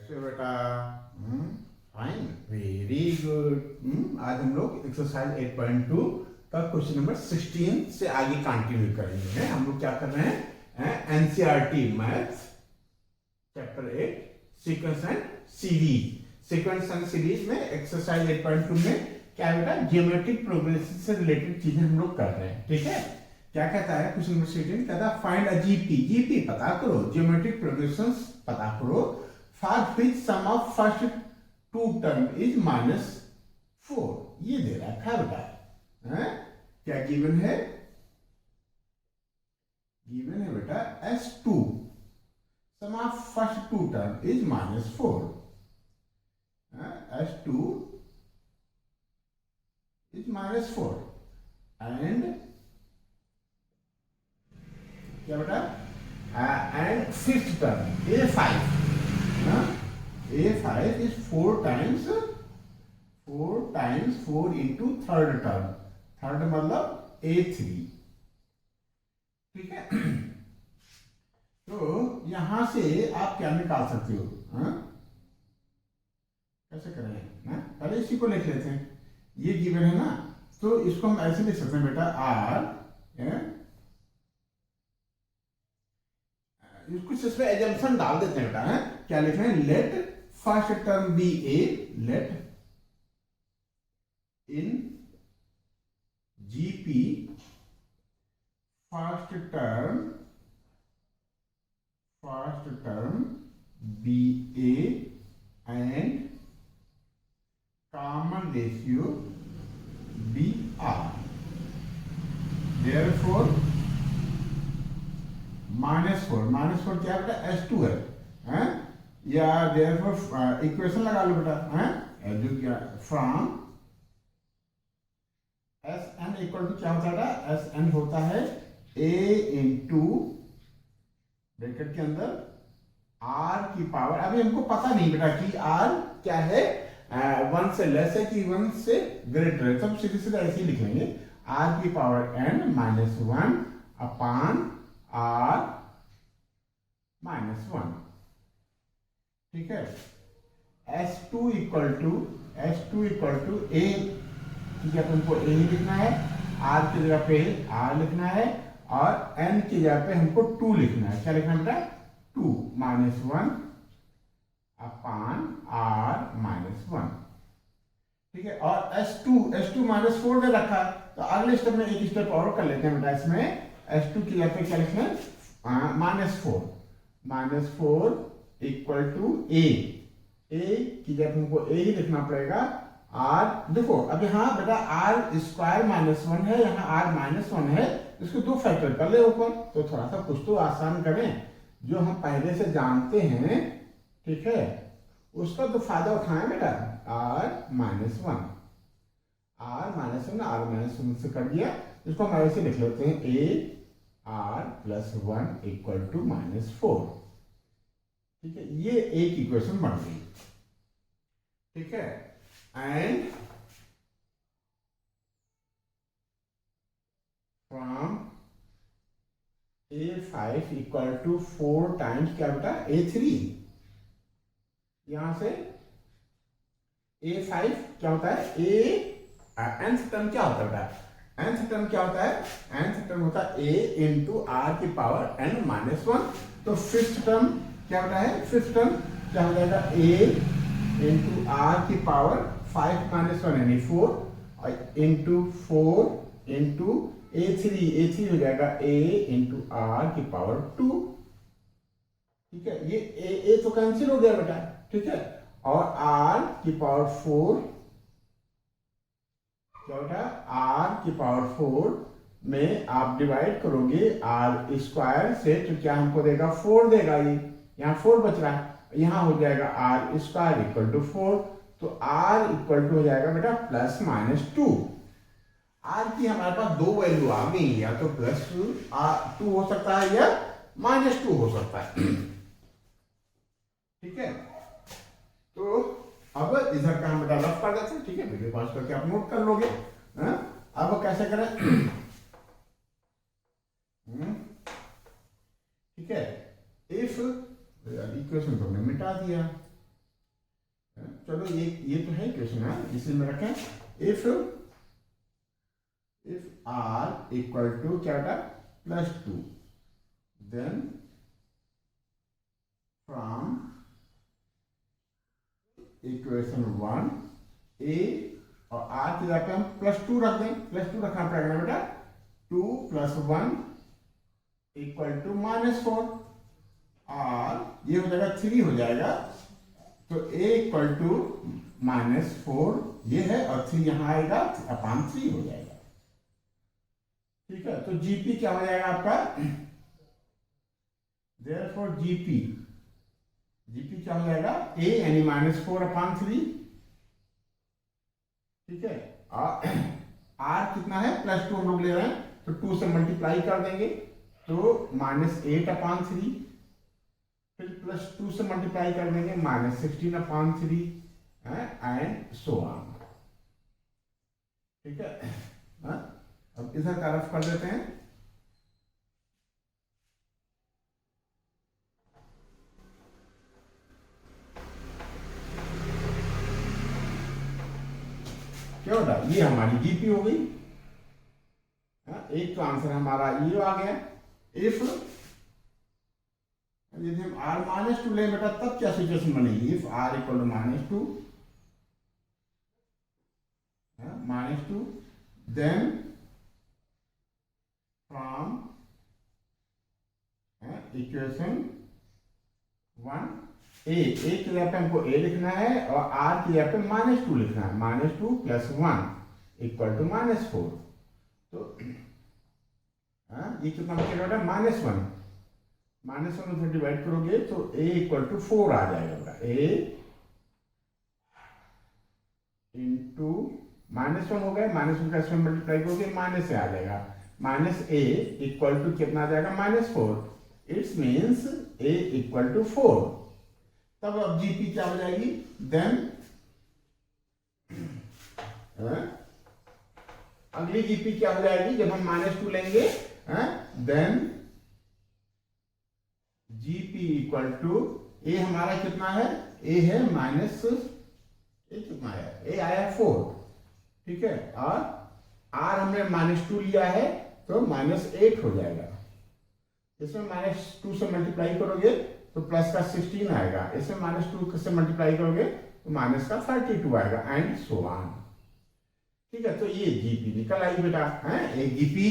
कैसे हो बेटा? Fine, very good. आज हम लोग एक्सरसाइज 8.2 का क्वेश्चन नंबर 16 से आगे कंटिन्यू करेंगे। हम लोग क्या कर रहे हैं? NCERT maths chapter 8 sequence and series. Sequence and series में एक्सरसाइज 8.2 में क्या बेटा, ज्योमेट्रिक प्रोग्रेशन से रिलेटेड चीजें हम लोग कर रहे हैं। ठीक है, क्या कहता है क्वेश्चन नंबर 16? कहता है फाइंड अ जीपी। जीपी पता करो, ज्योमेट्रिक प्रोग्रेशंस पता करो, for which sum of first two term is -4। ये दे रखा है बेटा, क्या गिवन है? गिवन है बेटा S2, sum of first two term is -4। S2 is -4 and क्या बेटा, and fifth term A5, A5 is 4 times 4 into third term, third मतलब A3। ठीक है, तो यहां से आप क्या निकाल सकते हो? कैसे करें? पहले इसी को लिख लेते हैं, ये गिवन है ना, तो इसको हम ऐसे लिख सकते हैं बेटा, R कुछ इसमें एजम्पशन डाल देते हैं बेटा। क्या लिख रहे हैं? Let first term be A, let in GP first term be A and common ratio BR, therefore -4 क्या बेटा? S2 है, या therefore इक्वेशन लगा लो बेटा, जो क्या फ्रॉम SN इक्वल टू क्या होता है? SN होता है A इंटू ब्रैकेट के अंदर R की पावर, अभी हमको पता नहीं बेटा कि R क्या है, 1 से लेस है कि 1 से ग्रेटर है, सब सीधे सीधे ऐसे ही लिखेंगे, R की पावर n -1 अपान R -1। ठीक है, S2 इक्वल टू A, ठीक है, तुमको A ही लिखना है, R की जगह पे R लिखना है, और n की जगह पे हमको 2 लिखना है। क्या लिखना है बेटा? 2 -1 अपान R -1। ठीक है, और S2 -4 में रखा, तो अगले स्टेप में एक स्टेप और कर लेते हैं बेटा। इसमें S2 की जगह पे क्या लिखना है? -4 इक्वल टू A की जगह हमको A ही लिखना पड़ेगा। R देखो, अब यहाँ बेटा R स्क्वायर -1 है, यहाँ R -1 है, इसको 2 फैक्टर कर ले ऊपर, तो थोड़ा सा कुछ तो आसान करें जो हम पहले से जानते हैं। ठीक है, उसका तो फायदा उठाएं बेटा। R -1 से कर दिया, इसको हम ऐसे लिख लेते हैं, A R + 1 इक्वल टू -4। ठीक है, ये एक इक्वेशन बन गई। ठीक है, and from A5 equal to 4 times क्या बेटा? A3। यहां से A5 क्या होता है? nth टर्म क्या होता है बेटा? nth टर्म क्या होता है? nth टर्म होता है A इंटू R की पावर n -1। तो फिफ्थ टर्म क्या होता है? फिफ्थ टर्म क्या हो जाएगा? A इंटू R की पावर 5 -1 यानी 4 इंटू 4 इंटू A3 हो जाएगा A इंटू R की पावर 2। ठीक है, ये A तो कैंसिल हो गया बेटा। ठीक है, और R की पावर 4 क्या बेटा? R की पावर 4 में आप डिवाइड करोगे R स्क्वायर से, तो क्या हमको देगा? 4 देगा। ये यहाँ 4 बच रहा है, यहाँ हो जाएगा R स्क्वायर इक्वल टू 4, तो R इक्वल टू हो जाएगा बेटा +-2। R की हमारे पास 2 वैल्यू आ गई, या तो +2 हो सकता है या -2 हो सकता है। ठीक है, तो अब इधर का हम बेटा रफ कर देते हैं। ठीक है, वीडियो पॉज करके आप नोट कर लोगे। अब कैसे करें? ठीक है, इफ इक्वेशन तो हमने मिटा दिया, चलो ये तो है क्वेश्चन है, इसे में रखें। इफ आर इक्वल टू क्या था +2, देन फ्रॉम इक्वेशन 1 ए और आर की जगह पे हम +2 रख दें। +2 रखना पड़ेगा बेटा। 2 + 1 = -4 और ये हो जाएगा 3 हो जाएगा। तो a = -4 ये है और 3 यहां आएगा, अपॉन 3 हो जाएगा। ठीक है, तो जीपी क्या हो जाएगा आपका? देयरफॉर जीपी क्या हो जाएगा? a यानी -4/3। ठीक है, r कितना है? +2 हम लोग ले रहे हैं, तो 2 से मल्टीप्लाई कर देंगे तो -8/3, फिर +2 से मल्टीप्लाई कर देंगे -16/3 एंड सो ऑन। ठीक है, अब इधर का रफ कर देते हैं। क्या होता है? ये हमारी जीपी हो गई। एक तो आंसर हमारा ये आ गया। इफ यदि हम r -2 लें बेटा, तब क्या सिचुएशन बनेगी? If r = -2, then from equation 1 a की जगह पे हमको a लिखना है और r की जगह पे -2 लिखना है। -2 + 1 = -4। तो ये कितना बचेगा बेटा? -1 से डिवाइड करोगे तो a = 4 आ जाएगा बेटा। a इंटू -1 हो गया, -1 का इसमें मल्टीप्लाई करोगे माइनस से आ जाएगा। -a = कितना आ जाएगा? -4। It's means a = 4। तब अब जीपी क्या हो जाएगी? देन अगली जीपी क्या हो जाएगी? जब हम -2 लेंगे, देन जीपी = ए हमारा कितना है? ए है कितना है? ए आया 4। ठीक है, और आर हमने -2 लिया है तो -8 हो जाएगा। इसमें -2 से मल्टीप्लाई करोगे तो प्लस का 16 आएगा। इसमें -2 से मल्टीप्लाई करोगे तो माइनस का 32 आएगा एंड सो ऑन। ठीक है, तो ये जीपी निकल आई बेटा। एक जीपी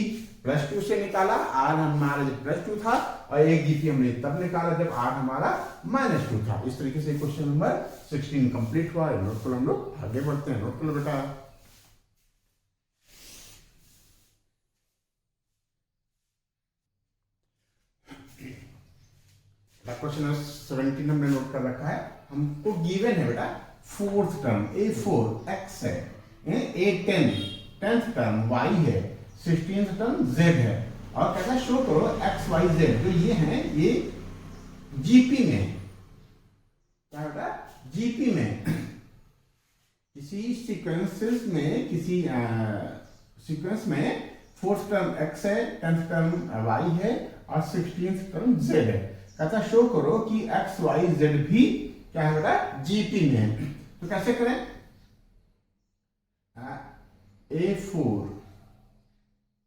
+2 से निकाला, आर हमारा जब +2 था, और एक जीपी हमने तब निकाला जब आर हमारा -2 था। इस तरीके से क्वेश्चन नंबर 16 कंप्लीट हुआ। नोट को हम लोग आगे बढ़ते हैं। नोट को बेटा। क्वेश्चन 17 हमने नोट कर रखा है। हमको गिवन है बेटा 4th टर्म a4 x है, a10 10th टर्म y है, 16th टर्म z है, और कहता है शो करो x y z जो ये हैं ये जीपी में। क्या होता है? जीपी में किसी सीक्वेंसेस में, किसी सीक्वेंस में 4th टर्म x है, 10th टर्म y है और 16th टर्म z है। कहता शो करो कि x y z भी क्या है बेटा? जीपी में है। तो कैसे करें? a4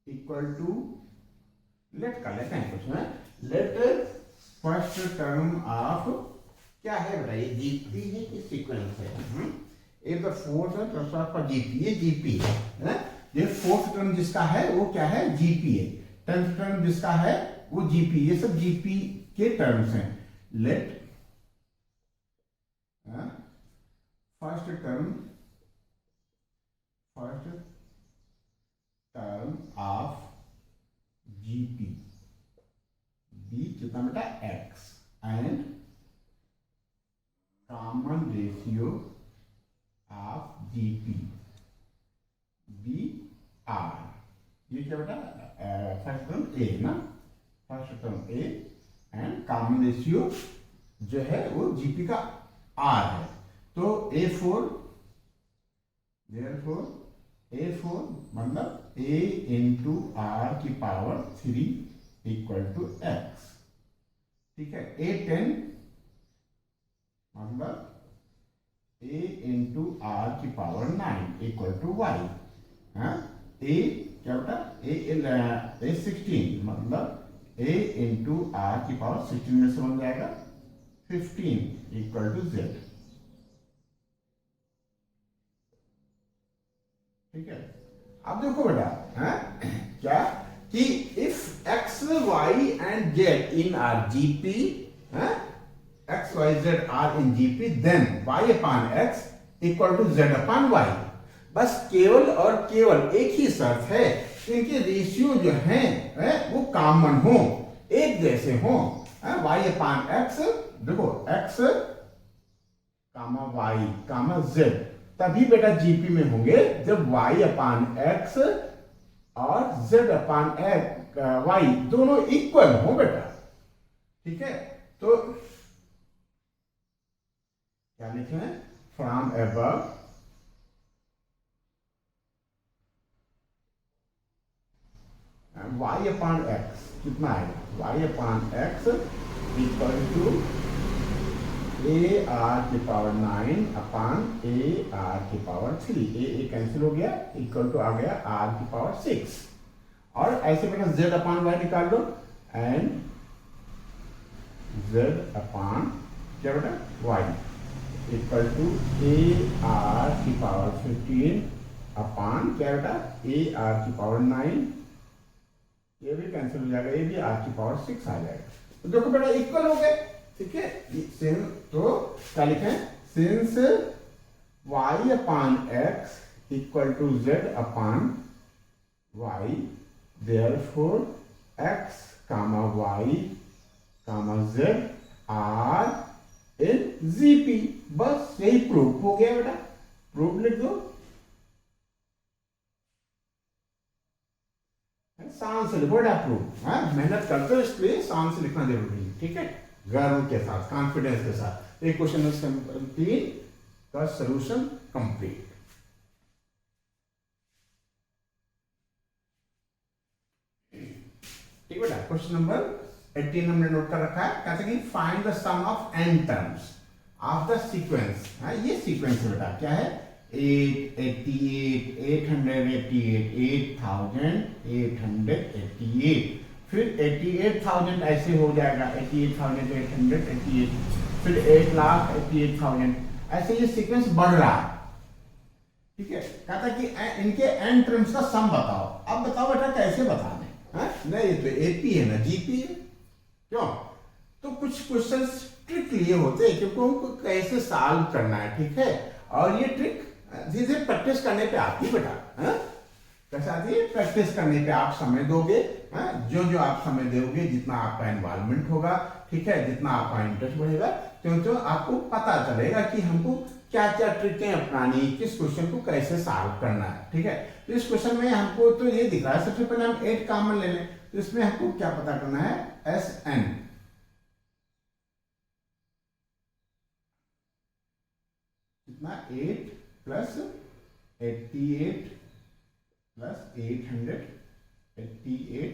= लेट कर लेते हैं कुछ में। लेट फर्स्ट टर्म ऑफ क्या है बेटा? ये जीपी है कि सीक्वेंस है? ये तो 4th टर्म ऑफ जीपी, ये जीपी है। ये 4th टर्म जिसका है वो क्या है? जीपी है। 10th टर्म जिसका है वो जीपी। ये सब जीपी के टर्म्स हैं। Let first term of GP be कितना बेटा? x and common ratio of GP be R. ये क्या बेटा? फर्स्ट टर्म ए ना, first term A and common ratio जो है वो जीपी का आर है। तो a4 therefore a4 मतलब a इंटू आर की पावर 3 = x। ठीक है, a10 मतलब ए इंटू आर की पावर 9 इक्वल टू वाई। हाँ, ए क्या बेटा, ए 16 मतलब ए इंटू आर की पावर 16 में से बन जाएगा 15 इक्वल टू जेड। ठीक है, अब देखो बेटा, है क्या कि if X Y and Z in are GP, X Y Z are in GP, then Y upon X equal to Z upon Y. बस केवल और केवल एक ही शर्त है, इनके रेशियो जो हैं वो कॉमन हो, एक जैसे हो। वाई अपान एक्स, देखो X comma Y comma Z, तभी बेटा जीपी में होंगे जब वाई अपान एक्स और जेड अपान वाई दोनों इक्वल हो बेटा। ठीक है, तो क्या लिखें, from above Y upon X कितना आएगा, Y upon X equal to A R की पावर 9 अपान ए आर की पावर 3, ए कैंसिल हो गया, इक्वल टू आ गया आर की पावर 6। और ऐसे बेटा जेड अपान वाई निकाल लो, एंड जेड अपान क्या बेटा Y equal to A R की पावर 15 अपान क्या बेटा ए आर की पावर 9, ये भी कैंसिल हो जाएगा, ये भी आर की पावर 6 आ जाएगा। तो देखो बेटा इक्वल हो गए। ठीक है, तो क्या लिखें, since y upon X equal to Z upon Y, therefore x comma Y comma Z are in GP. बस यही प्रूफ हो गया बेटा, प्रूफ लिख दो, शान से लिखो बेटा प्रूफ। मेहनत करते हो इसलिए शान से लिखना जरूरी है। ठीक है, गर्व के साथ, कॉन्फिडेंस के साथ। एक क्वेश्चन नंबर 3 का सॉल्यूशन कंप्लीट। ठीक बेटा, क्वेश्चन नंबर 18 हमने नोट कर रखा है, कहते हैं कि find the sum of n terms of the sequence. ये सीक्वेंस बेटा क्या है, 888 888 8888, फिर 88,000 ऐसे हो जाएगा, 88,888, फिर 8,88,000, ऐसे ये सीक्वेंस बढ़ रहा है। ठीक है, कहता है कि इनके एन टर्म्स का सम बताओ। अब बताओ बेटा कैसे बताने, नहीं ये तो एपी है ना जीपी है, क्यों? तो कुछ क्वेश्चंस ट्रिक लिए होते हैं क्योंकि उनको कैसे सॉल्व करना है। ठीक है, और ये ट्रिक धीरे धीरे प्रैक्टिस करने पे आती है बेटा। कैसे आती है, प्रैक्टिस करने पे आप समय दोगे, जो जो आप समय दोगे, जितना आपका इन्वॉल्वमेंट होगा, ठीक है, जितना आपका इंटरेस्ट बढ़ेगा, तो आपको पता चलेगा कि हमको क्या क्या ट्रिकें अपनानी, किस क्वेश्चन को कैसे सॉल्व करना है। ठीक है, तो इस क्वेश्चन में हमको तो ये दिख रहा है, सबसे पहले हम 8 कॉमन ले लें, तो इसमें हमको क्या पता करना है, एस एन कितना, 8 प्लस 88 प्लस 888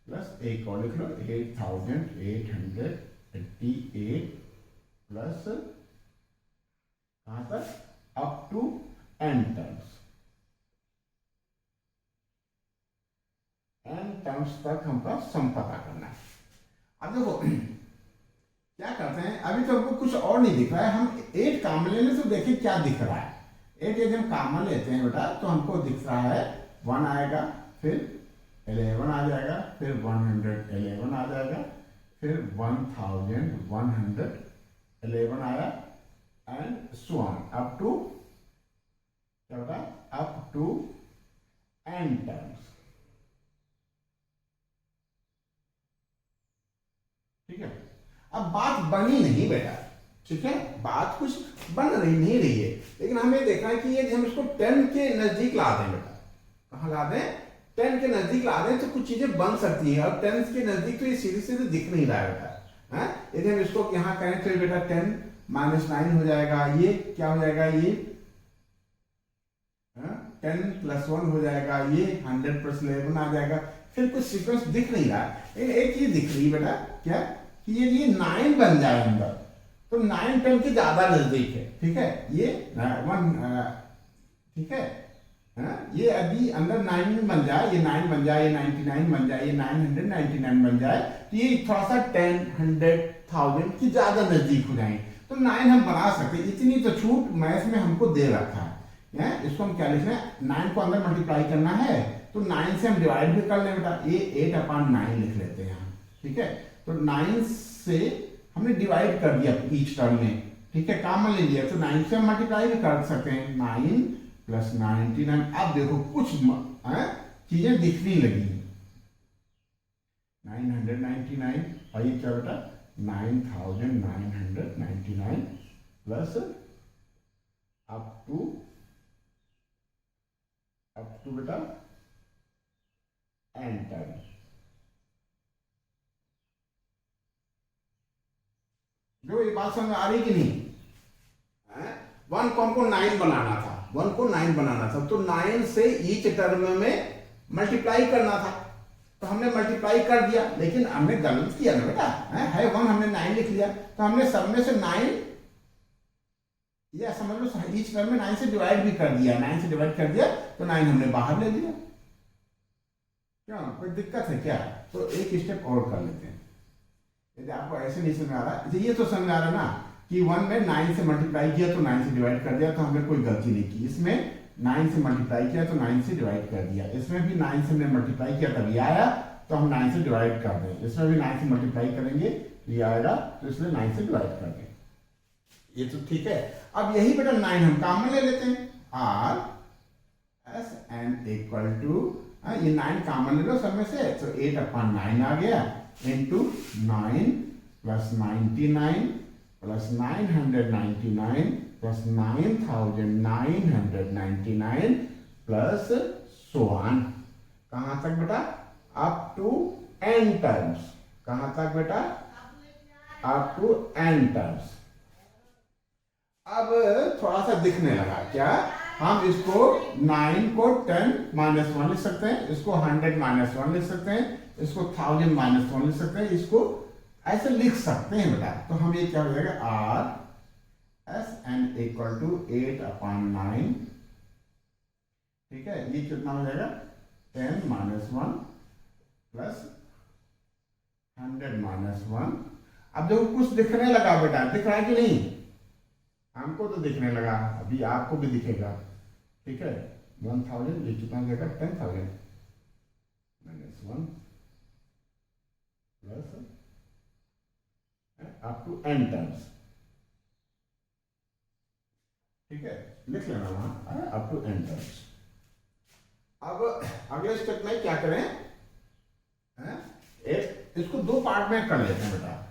प्लस एक और लिख लो 8,888 प्लस कहां तक, up to n terms, n terms तक हमको सम पता करना है। अब देखो क्या करते हैं, अभी तो हमको कुछ और नहीं दिख रहा है, हम 8 कॉमन लेने तो देखिए क्या दिख रहा है। 8 यदि हम कॉमन लेते हैं बेटा तो हमको दिख रहा है 1 आएगा, फिर 11 आ जाएगा, फिर 111 आ जाएगा, फिर 1111 आया, and so on up to क्या होगा, अप टू n टर्म्स। ठीक है, अब बात बनी नहीं बेटा, ठीक है, बात कुछ बन रही नहीं रही है, लेकिन हमें देखना है कि ये हम इसको 10 के नजदीक ला दें बेटा, कहाँ ला दें, 10 के नजदीक ला दें तो कुछ चीजें बन सकती है। और 10 के नजदीक तो ये सीधे सीधे दिख नहीं रहा है बेटा। यदि हम इसको यहाँ करें तो बेटा 10 - 9 हो जाएगा, ये क्या हो जाएगा, ये 10 + 1 हो जाएगा, ये 100 + 11 आ जाएगा, फिर कुछ सीक्वेंस दिख नहीं रहा है। लेकिन एक चीज दिख रही है बेटा, क्या कि ये 9 बन जाए अंदर, तो तो 9 10 के ज्यादा नजदीक है, ठीक है। ये 1, ठीक है। ये अभी अंदर 9 बन जाए, ये 9 बन जाए, ये 99 बन जाए, ये 999 बन जाए, तो ये थोड़ा सा 10 100 1000 की ज्यादा नजदीक हो जाए, तो 9 हम बना सकते हैं। इतनी तो छूट मैथ में हमको दे रखा है। इसको हम क्या लिखना है, 9 को अंदर मल्टीप्लाई करना है, तो 9 से हम डिवाइड भी कर लें बेटा, ये 8/9 लिख लेते हैं हम, ठीक है। तो 9 से हमने डिवाइड कर दिया ईच टर्म में, ठीक है, कॉमन ले लिया, तो 9 से हम मल्टीप्लाई भी कर सकते हैं, 9 + 99। अब देखो कुछ चीजें दिखने लगी, 999 और ये क्या बेटा 9999 प्लस अप टू बेटा एंटर। जो ये बात समझ आ रही कि नहीं? 1 को हमको 9 बनाना था, 1 को 9 बनाना था, तो 9 से ईच टर्म में मल्टीप्लाई करना था, तो हमने मल्टीप्लाई कर दिया, लेकिन हमने गलत किया ना बेटा, है 1 हमने 9 लिख लिया, तो हमने सब में से 9 या समझ लो ईच टर्म में 9 से डिवाइड भी कर दिया, 9 से डिवाइड कर दिया, तो 9 हमने बाहर ले लिया। क्या कोई दिक्कत है क्या? तो एक स्टेप और कर लेते हैं। यदि आपको ऐसे नहीं समझ आ रहा, ये तो समझ आ रहा ना कि 1 में 9 से मल्टीप्लाई किया तो 9 से डिवाइड कर दिया, तो हमने कोई गलती नहीं की। इसमें 9 से मल्टीप्लाई किया तो 9 से डिवाइड कर दिया, इसमें भी 9 से हमने मल्टीप्लाई किया तभी आया, तो हम 9 से डिवाइड कर दें, इसमें भी 9 से मल्टीप्लाई करेंगे ये आएगा, तो इसलिए 9 से डिवाइड कर दें। ये तो ठीक है। अब यही बेटा 9 हम कॉमन ले लेते हैं, R S N equal to, ये 9 कॉमन ले लो सब में से, तो 8/9 आ गया, इंटू 9 + 99 + 999 + 9999 प्लस सो ऑन, कहां तक बेटा? Up to n terms. कहां तक बेटा? Up to n terms. अब थोड़ा सा दिखने लगा क्या, हम इसको 9 को 10 - 1 लिख सकते हैं, इसको 100 - 1 लिख सकते हैं, इसको 1000 - 1 लिख सकते हैं, इसको ऐसे लिख सकते हैं बेटा। तो हम ये क्या हो जाएगा, R S N equal to 8/9, ठीक है। ये कितना हो जाएगा 10 - 1 प्लस 100 - 1। अब देखो कुछ दिखने लगा बेटा, दिख रहा है कि नहीं? हमको तो दिखने लगा, अभी आपको भी दिखेगा, ठीक है। 1000 ये कितना हो जाएगा 10,000 - 1 plus up to n terms, ठीक है, लिख लेना वहां अप टू n टर्म्स। अब अगले स्टेप में क्या करें, एक इसको 2 पार्ट में कर लेते हैं बेटा,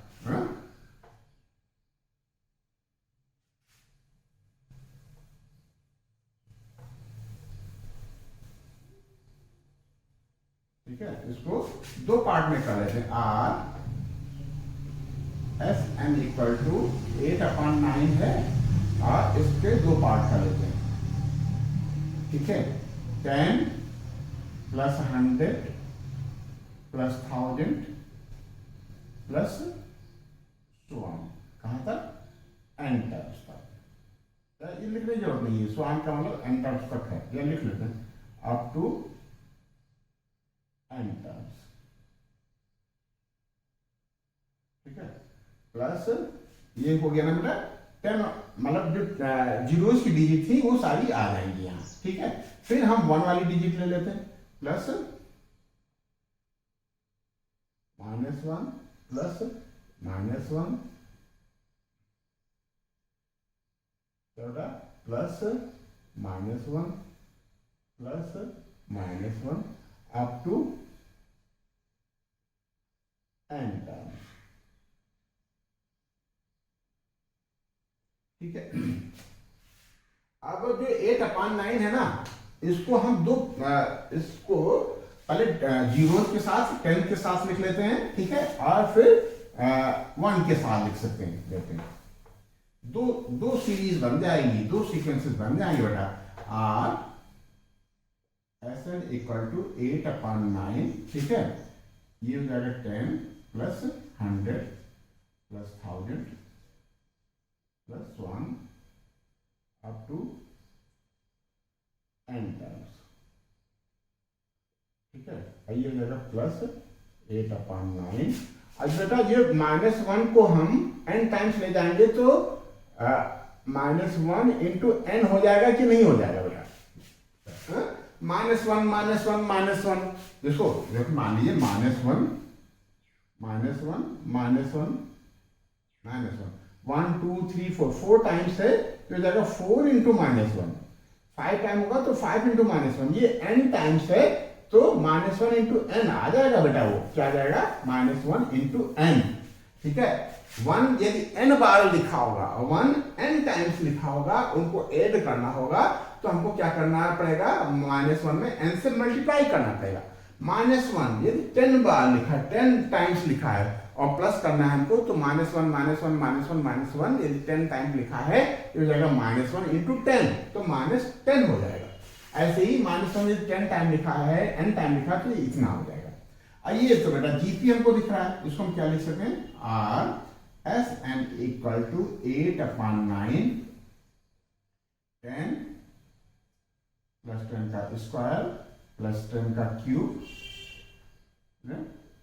ठीक है। इसको 2 पार्ट में कर लेते हैं, R S N equal to 8/9 है, और इसके 2 पार्ट कर लेते हैं, ठीक है। 10 + 100 + 1000 प्लस सो ऑन, कहां तक? n टर्म्स तक। ये लिखने की जरूरत नहीं है, सो ऑन का मतलब n टर्म्स तक है, ये लिख लेते हैं, अप टू n टर्म्स, ठीक है। प्लस ये हो गया ना बेटा 10, मतलब जो जीरोस की डिजिट थी वो सारी आ जाएंगी यहाँ, ठीक है। फिर हम 1 वाली डिजिट ले लेते हैं, plus -1 plus -1 plus -1 plus -1 up to n terms, ठीक है। अब जो 8/9 है ना, इसको हम इसको पहले जीरो के साथ 10 के साथ लिख लेते हैं, ठीक है, और फिर 1 के साथ लिख सकते हैं, देखते हैं दो सीरीज बन जाएंगी, 2 सीक्वेंसेस बन जाएंगे बेटा। R S N equal to 8/9, ठीक है। ये हो जाएगा 10 + 100 + 1000 plus 1 up to n times, ठीक है। आइए मेरा प्लस 8/9। अब बेटा ये -1 को हम n टाइम्स ले जाएंगे तो -1 इंटू n हो जाएगा कि नहीं हो जाएगा बेटा? -1 -1 देखो देखो, मान लीजिए -1 1 2 3 4 टाइम्स है तो हो जाएगा 4 इंटू -1। 5 टाइम होगा तो 5 इंटू -1, ये n टाइम्स है तो -1 इंटू n आ जाएगा बेटा। वो क्या आ जाएगा? -1 इंटू n, ठीक है। 1 यदि n बार लिखा होगा और 1 n टाइम्स लिखा होगा, उनको ऐड करना होगा तो हमको क्या करना पड़ेगा? -1 में n से मल्टीप्लाई करना पड़ेगा। -1 यदि 10 बार लिखा, 10 टाइम्स लिखा है और प्लस करना है हमको तो -1 यदि 10 टाइम्स लिखा है तो हो जाएगा -1 इंटू 10, तो -10 हो जाएगा। ऐसे ही -1 यदि 10 टाइम लिखा है, n टाइम लिखा तो इतना हो जाएगा। आइए तो बेटा जीपी हमको दिख रहा है, इसको हम क्या लिख सकते हैं? R S N equal to 8/9 10 plus 10 का स्क्वायर प्लस 10 का cube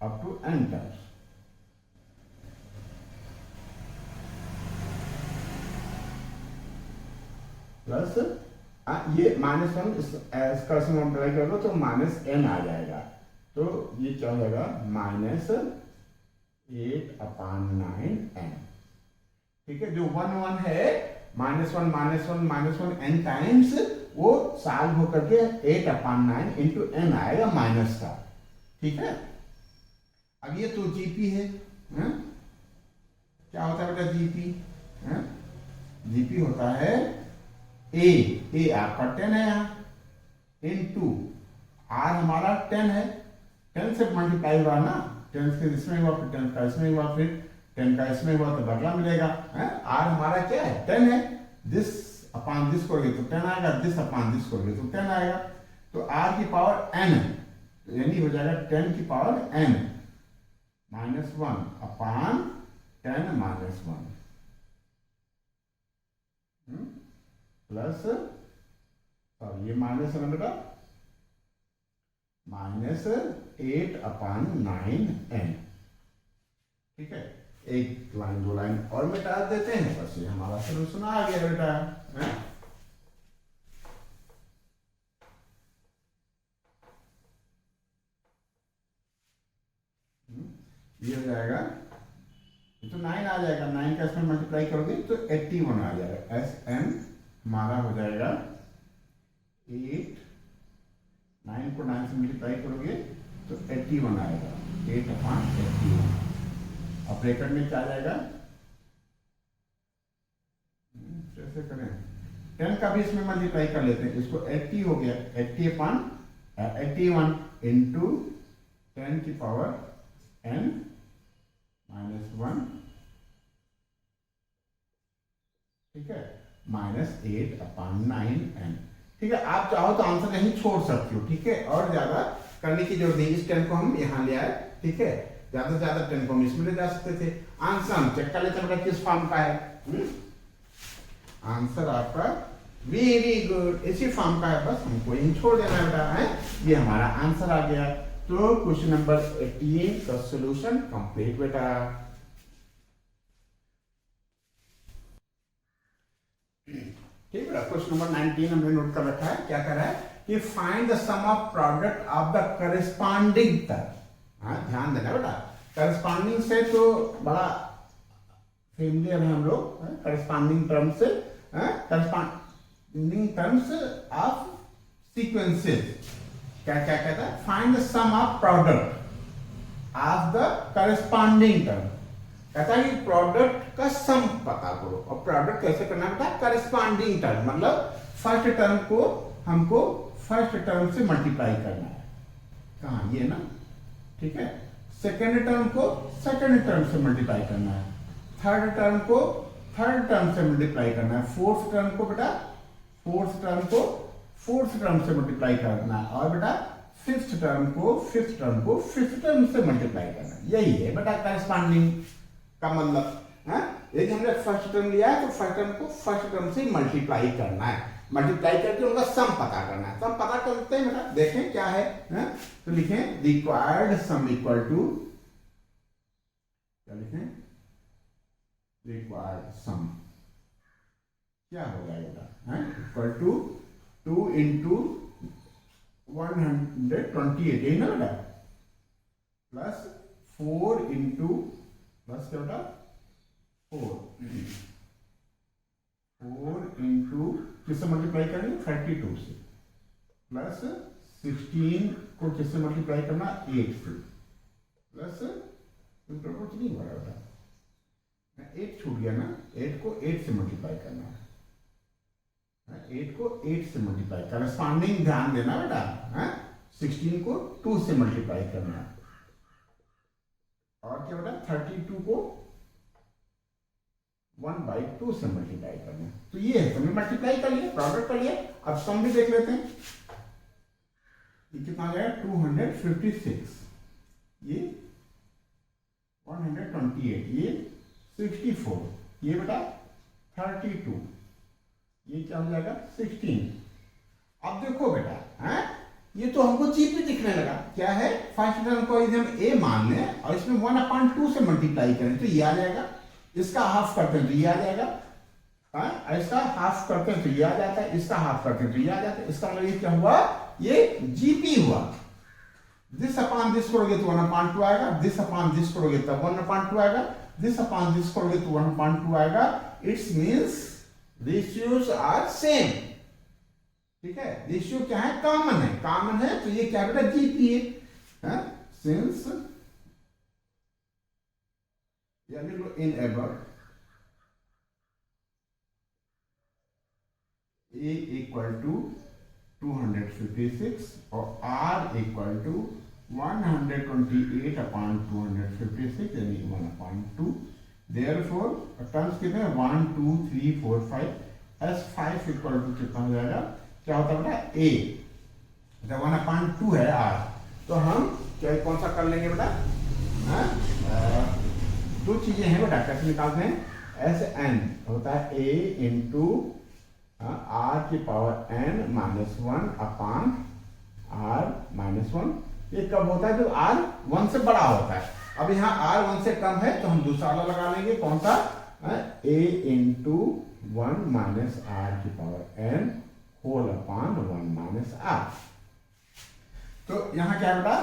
up to n times. Plus ये -1 इसका मल्टीप्लाई कर दो तो -n आ जाएगा, तो ये क्या हो जाएगा? -8/9n, ठीक है। जो 1 है -1 n टाइम्स वो सॉल्व होकर के 8/9 इंटू n आएगा माइनस का, ठीक है। अब ये तो जीपी है, क्या होता है बेटा जीपी? जीपी होता है ए आपका 10 है यहाँ, इनटू आर हमारा 10 है, 10 से मल्टीप्लाई हुआ ना, 10 से इसमें हुआ, फिर 10 का इसमें हुआ, फिर 10 का इसमें हुआ तो बदला मिलेगा। आर हमारा क्या है? 10 है। दिस अपॉन दिस करोगे तो 10 आएगा, दिस अपॉन दिस करोगे तो 10 आएगा, तो आर की पावर n तो यानी हो जाएगा 10 की पावर n -1 अपॉन 10 -1 प्लस, और ये माइनस है ना बेटा, -8/9n, ठीक है। एक लाइन 2 लाइन और मिटा देते हैं, बस ये हमारा सॉल्यूशन आ गया बेटा। ये हो जाएगा, तो 9 आ जाएगा, 9 का इसमें मल्टीप्लाई करोगे तो 81 आ जाएगा। एस एन हमारा हो जाएगा 8, 9 को 9 से मल्टीप्लाई करोगे तो 81 आएगा, 8/81। अब ब्रैकेट में क्या आ जाएगा? कैसे करें? 10 का भी इसमें मल्टीप्लाई कर लेते हैं, इसको 80 हो गया, 80/81 इंटू 10 की पावर n -1, ठीक है, -8/9n, ठीक है। आप चाहो तो आंसर नहीं छोड़ सकते हो, ठीक है, और ज्यादा करने की जरूरत नहीं। इस 10 को हम यहाँ ले आए, ठीक है, ज्यादा से ज्यादा 10 को हम इसमें ले जा सकते थे। आंसर हम चेक कर लेते हैं किस फॉर्म का है। आंसर आपका वेरी गुड इसी फॉर्म का है, बस हमको यही छोड़ देना है बेटा, है। ये हमारा आंसर आ गया। तो क्वेश्चन नंबर 18 का सॉल्यूशन कंप्लीट बेटा। ठीक है, क्वेश्चन नंबर 19 हमने नोट कर रखा है। क्या कर रहा है कि find the sum of product of the corresponding term. हाँ, ध्यान देना बेटा, करस्पॉन्डिंग से तो बड़ा फेमिलियर है हम लोग, करस्पॉन्डिंग टर्म से, करस्पॉन्डिंग टर्म्स ऑफ सीक्वेंसेस। क्या क्या कहता है? Find the sum of product of the corresponding term. कहता है कि प्रोडक्ट का सम पता करो, और प्रोडक्ट कैसे करना है? करस्पॉन्डिंग टर्म मतलब फर्स्ट टर्म को हमको फर्स्ट टर्म से मल्टीप्लाई करना है। कहाँ? ये ना, ठीक है। सेकेंड टर्म को सेकेंड टर्म से मल्टीप्लाई करना है, थर्ड टर्म को थर्ड टर्म से मल्टीप्लाई करना है, फोर्थ टर्म को बेटा फोर्थ टर्म को फोर्थ टर्म से मल्टीप्लाई करना है, और बेटा फिफ्थ टर्म को फिफ्थ टर्म से मल्टीप्लाई करना है। यही है बेटा करस्पॉन्डिंग का मतलब, है। यदि हमने फर्स्ट टर्म लिया है तो फर्स्ट टर्म को फर्स्ट टर्म से मल्टीप्लाई करना है, मल्टीप्लाई करके उनका सम पता करना है। सम पता करते हैं बेटा, देखें क्या है, तो लिखें रिक्वायर्ड सम इक्वल टू, क्या लिखें, रिक्वायर्ड सम क्या हो जाएगा, इक्वल टू 2 इंटू 128, यही ना बेटा, प्लस 4 इंटू, प्लस क्या बेटा 4 इंटू किससे मल्टीप्लाई करेंगे 32 से, प्लस 16 को किससे मल्टीप्लाई करना 8 से, प्लस कुछ नहीं हुआ बेटा, 8 छूट गया ना, 8 को 8 से मल्टीप्लाई करना है, 8 को 8 से मल्टीप्लाई, करस्पॉन्डिंग ध्यान देना बेटा, 16 को 2 से मल्टीप्लाई करना है, और क्या बेटा 32 को 1/2 से मल्टीप्लाई करना है। तो ये है, तुमने मल्टीप्लाई कर लिया, प्रोडक्ट कर लिया। अब सम भी देख लेते हैं, ये कितना आ जाएगा 256, ये 128, ये 64, ये बेटा 32, ये क्या हो जाएगा 16। अब देखो बेटा, ये तो हमको जीपी दिखने लगा, क्या है फर्स्ट टर्म को यदि हम ए मान लें और इसमें 1/2 से मल्टीप्लाई करें तो ये आ जाएगा, इसका हाफ करते हैं तो ये आ जाएगा, इसका हाफ करते हैं तो ये आ जाता है, इसका हाफ करते हैं तो ये आ जाता है। इसका मतलब ये क्या हुआ, ये जीपी हुआ। दिस अपॉन दिस करोगे तो 1/2 आएगा, दिस अपॉन दिस करोगे तब 1/2 आएगा, दिस अपॉन दिस करोगे तो 1/2 आएगा। It's means ratios are same, ठीक है, रेशियो क्या है, कॉमन है, कॉमन है, तो ये क्या बेटा जीपी है, सिंस यानी लो इन एबव ए इक्वल टू 256 और आर इक्वल टू 128/256 यानी 1/2। देयरफॉर टर्म्स कितने हैं 1 2 3 4 5, S5 इक्वल टू कितना हो जाएगा, क्या होता है बेटा ए, जब 1/2 है आर, तो हम क्या कौन सा कर लेंगे बेटा, दो चीजें हैं बेटा, कैसे निकालते हैं, Sn होता है a इंटू r की पावर n -1 अपान r -1। ये कब होता है, जब r 1 से बड़ा होता है। अब यहाँ r 1 से कम है तो हम दूसरा वाला लगा लेंगे, कौन सा, a इंटू 1 माइनस r की power n whole upon 1 - r। तो यहाँ क्या बेटा,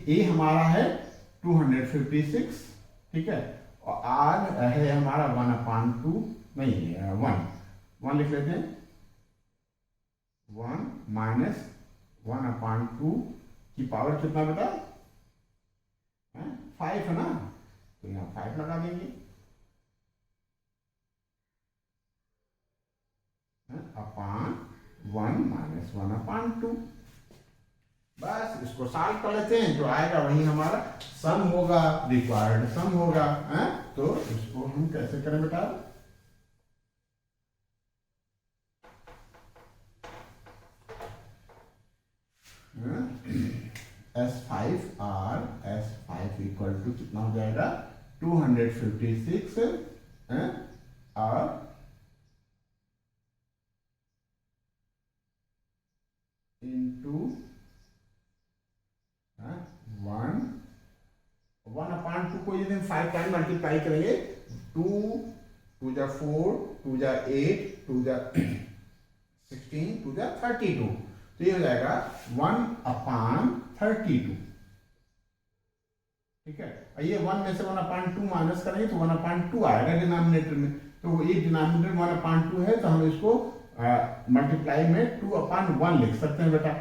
a हमारा है 256, ठीक है, और r है हमारा 1/2, नहीं 1 लिख लेते हैं, 1 माइनस 1/2 की पावर कितना बेटा, 5 है ना, तो यहाँ 5 लगा देंगे, अपान 1 माइनस 1/2। बस इसको सॉल्व कर लेते हैं, जो आएगा वही हमारा सम होगा, रिक्वायर्ड सम होगा, तो इसको हम कैसे करें बेटा, S5 इक्वल टू कितना हो जाएगा 256 और इंटू 1/2 को यदि हम 5 टाइम मल्टीप्लाई करेंगे, 2 2 जा 4 2 जा 8 2 जा 16 2 जा 32, तो ये हो जाएगा 1/32, ठीक है। और ये 1 में से 1/2 माइनस करेंगे तो 1/2 आएगा डिनोमिनेटर में, तो ये डिनोमिनेटर 1/2 है, तो हम इसको मल्टीप्लाई में 2/1 लिख सकते हैं बेटा,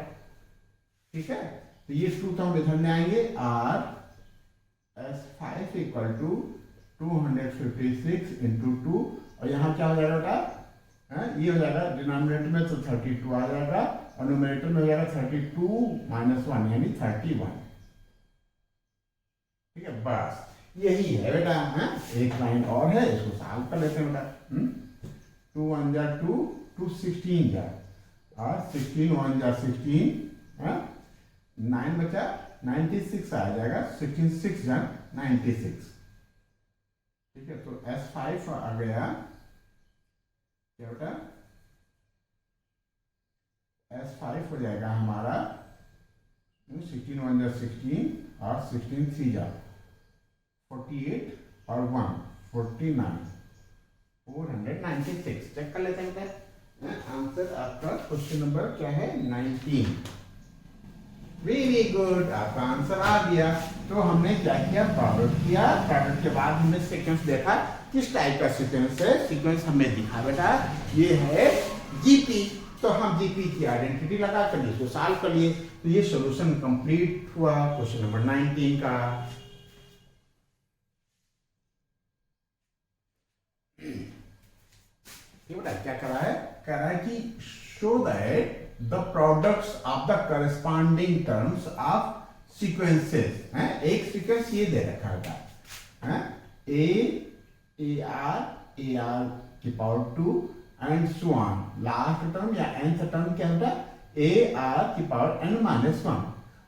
ठीक है। तो ये 2 तो हम इधर में आएंगे, r S5 equal to 256 into 2, और यहाँ क्या हो जाएगा बेटा, ये हो जाएगा डिनोमिनेटर में तो 32 आ जाएगा और न्यूमरेटर में हो जाएगा 32 - 1 यानी 31, ठीक है। बस यही है बेटा, एक लाइन और है, इसको सॉल्व कर लेते हैं बेटा। 2 1 जा 2 2 16 जा, और 16 1 जा 16, 9 बचा 96 आ जाएगा, 16 6 जा 96, ठीक है, तो S5 आ गया क्या बेटा, S5 हो जाएगा हमारा 16 1 जा 16 और 16 3 जा 48 और 1 49 496। चेक कर लेते हैं बेटा, आंसर आपका क्वेश्चन नंबर क्या है 19। वेरी गुड, आपका आंसर आ गया। तो हमने क्या किया, प्रोडक्ट किया, प्रोडक्ट के बाद हमने सीक्वेंस देखा, किस टाइप का सीक्वेंस है, सीक्वेंस हमें दिखा बेटा ये है जीपी। तो हम जीपी की आइडेंटिटी लगा कर इसको सॉल्व कर लिए, तो ये सॉल्यूशन कंप्लीट हुआ क्वेश्चन नंबर 19 का। ये बेटा क्या कर रहा है, कह रहा है कि show that the products of the corresponding terms of sequences है। एक सीक्वेंस ये दे रखा है ए आर की power 2 and so on. Last term या nth टर्म क्या होता है ए आर की पावर n माइनस 1।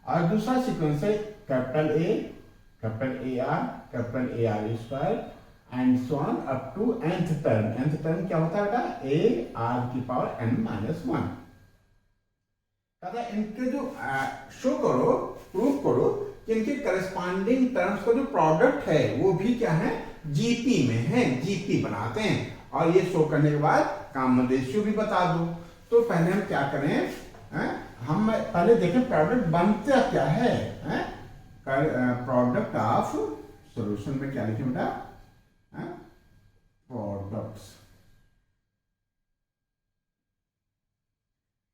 और दूसरा सीक्वेंस है capital A R square and so on up to nth term. nth term क्या होता है बेटा ए आर की पावर n माइनस 1। कहता है इनके जो शो करो, प्रूव करो कि इनके करस्पॉन्डिंग टर्म्स का जो प्रोडक्ट है वो भी क्या है जीपी में है, जीपी बनाते हैं। और ये शो करने के बाद कॉमन रेशियो भी बता दो। तो पहले हम क्या करें, हम पहले देखें प्रोडक्ट बनता क्या है, प्रोडक्ट ऑफ सॉल्यूशन में क्या लिखें बेटा, प्रोडक्ट्स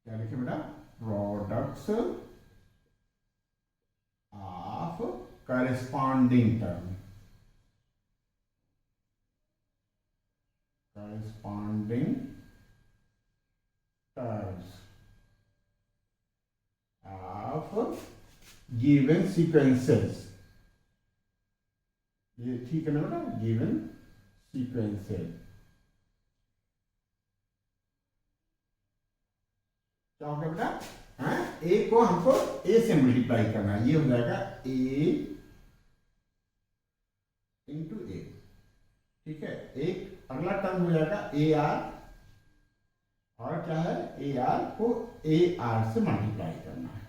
क्या लिखें बेटा, products of corresponding term, corresponding terms of given sequences। ये ठीक है ना बेटा, given sequences क्या होगा बेटा, ए को हमको ए से मल्टीप्लाई करना है, ये हो जाएगा ए इंटू ए। ठीक है, एक अगला टर्म हो जाएगा ए आर, और क्या है ए आर को ए आर से मल्टीप्लाई करना है।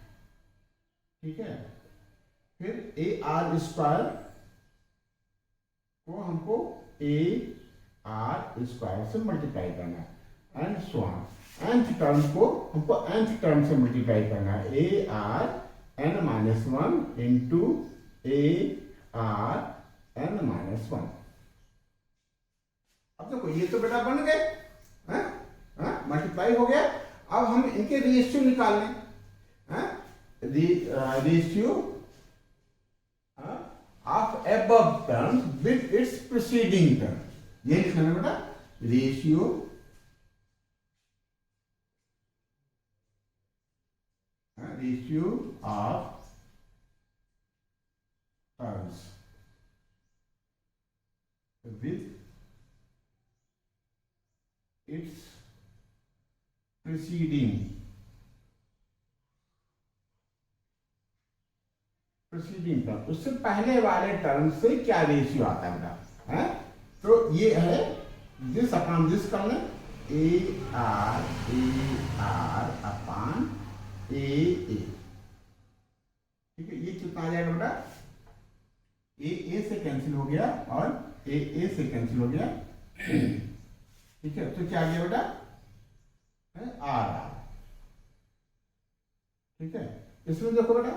ठीक है, फिर ए आर स्क्वायर को हमको ए आर स्क्वायर से मल्टीप्लाई करना है and so on. nth term को हमको nth टर्म से मल्टीप्लाई करना है A are n minus 1 into A R n minus 1। अब देखो ये तो बेटा बन गए, मल्टीप्लाई हो गया। अब हम इनके रेशियो निकाल लें, ratio of above terms with its preceding term. ये लिखना है बेटा, ratio of terms with its preceding term, उससे पहले वाले टर्म से क्या रेशियो आता है बेटा, तो ये है दिस अपॉन दिस कर लें, ए आर अपॉन ए। ठीक है, ये कितना आ जाएगा बेटा, ए से कैंसिल हो गया और ए से कैंसिल हो गया। ठीक है, तो क्या आ गया बेटा आर। ठीक है, इसमें देखो बेटा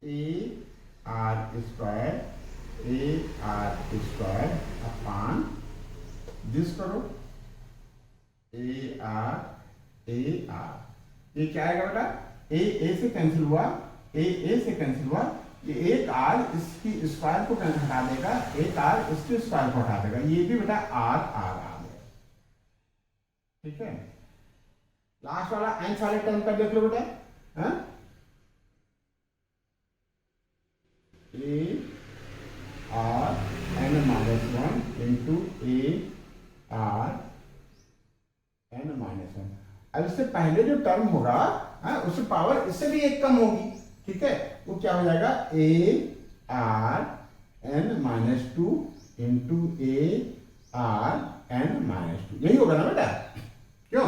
A R square upon this करो ए आर। ये क्या आएगा बेटा, ए से कैंसिल हुआ, ए से कैंसिल हुआ, ये एक आर इसकी स्क्वायर को हटा देगा, एक आर इसके स्क्वायर को हटा देगा, ये भी बेटा आर आ गया। ठीक है, लास्ट वाला nth वाले टर्म का देख लो बेटा, A are n minus 1 into A R n minus 1। अब इससे पहले जो टर्म होगा उससे पावर इससे भी एक कम होगी। ठीक है, वो क्या हो जाएगा A R n minus two into A R n minus two, यही होगा ना बेटा? क्यों?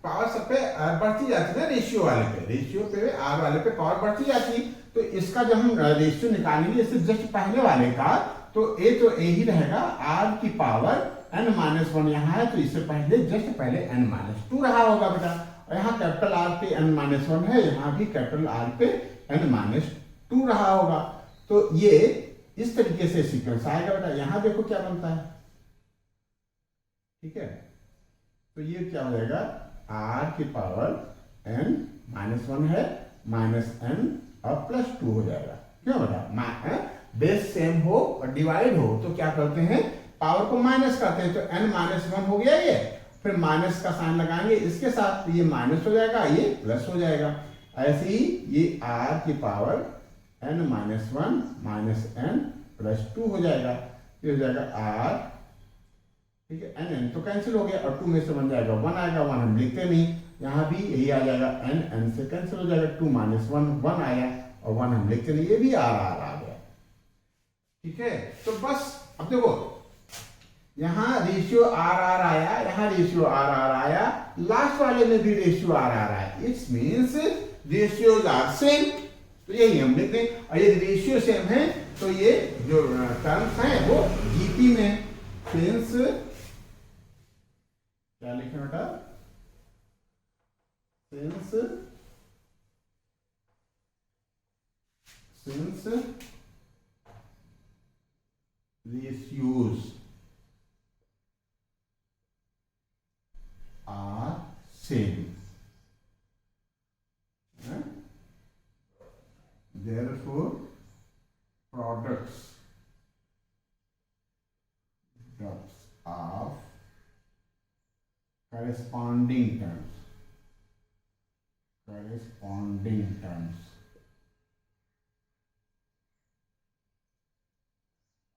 पावर सब पे बढ़ती जाती है, रेशियो वाले पे, रेशियो पे आर वाले पे पावर बढ़ती जाती। तो इसका जब हम रेशियो निकालेंगे इससे जस्ट पहले वाले का, तो ए ही रहेगा, आर की पावर n माइनस वन यहाँ है, तो इससे पहले जस्ट पहले n माइनस टू रहा होगा बेटा। और यहाँ कैपिटल आर पे n माइनस वन है, यहाँ भी कैपिटल आर पे n माइनस टू रहा होगा। तो ये इस तरीके से सीक्वेंस आएगा बेटा। यहाँ देखो क्या बनता है, ठीक है? तो ये क्या हो जाएगा, आर की पावर n माइनस वन है, माइनस n और प्लस टू हो जाएगा। क्यों बेटा? बेस सेम हो और डिवाइड हो तो क्या करते हैं, पावर को माइनस करते हैं। तो n माइनस वन हो गया ये, फिर माइनस का साइन लगाएंगे इसके साथ, तो ये माइनस हो जाएगा, ये प्लस हो जाएगा। ऐसे ही ये r की power n minus one minus n plus two हो जाएगा। ये हो जाएगा r, ठीक है? n तो कैंसिल हो गया और 2 में से बन जाएगा 1 आएगा, 1 हम लिखते नहीं, यहाँ भी यही आ जाएगा, n से कैंसिल हो जाएगा, 2 माइनस 1 आया और 1 हम लिखते नहीं, ये भी r आ गया। ठीक है? तो बस अब देखो, यहाँ रेशियो r आया, यहाँ रेशियो r आया, लास्ट वाले में भी रेशियो r आया। It's means ratios are same, तो यही हम लिखते हैं। और ये रेशियो सेम है तो ये जो टर्म्स हैं वो जीपी में, सिंस क्या लिखें बेटा, since ratios are same, therefore products of corresponding terms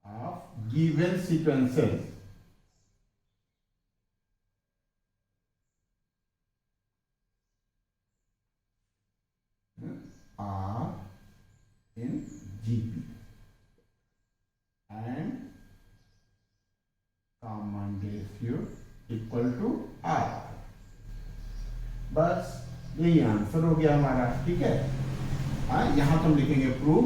of given sequences are in GP and common ratio equal to R। बस यही आंसर हो गया हमारा। ठीक है? यहां तो हम लिखेंगे प्रूव,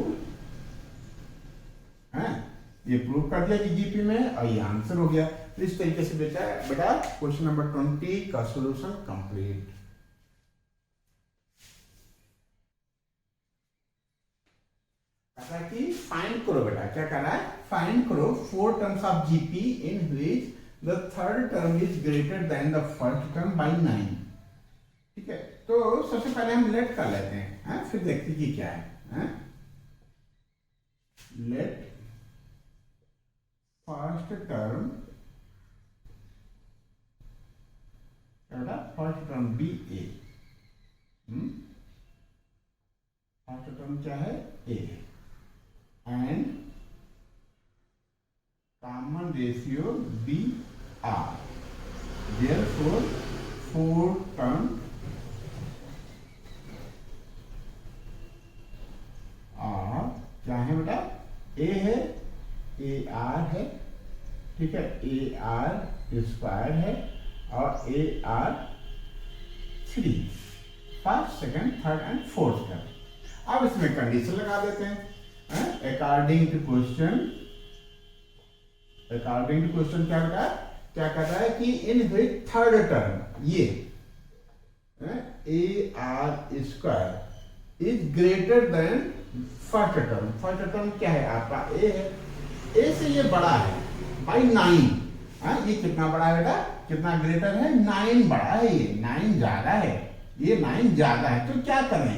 ये प्रूव कर दिया कि जीपी में, और ये आंसर हो गया। तो इस तरीके से बेटा क्वेश्चन नंबर 20 का सॉल्यूशन कंप्लीट। कि फाइंड करो बेटा, क्या करना है, फाइंड करो 4 terms of GP in which the third term is greater than the first term by 9। ठीक है? तो सबसे पहले हम लेट कर लेते हैं, फिर देखते हैं कि क्या है। Let first term, first term be A, first term क्या है, A, and common ratio be R, therefore 4 term are क्या है बेटा, ए है, ए आर है, ठीक है, ए आर स्क्वायर है और A R 3, first second third and fourth term. अब इसमें कंडीशन लगा देते हैं अकॉर्डिंग टू क्वेश्चन। क्या बेटा, क्या कर रहा है कि इन विच थर्ड टर्म, ये ए R square is greater than first term. First term क्या है आपका, ए है, ए से ये बड़ा है बाई 9। ये कितना बड़ा है बेटा, कितना ग्रेटर है, 9 बड़ा है, ये 9 ज्यादा है, ये 9 ज्यादा है। तो क्या करें,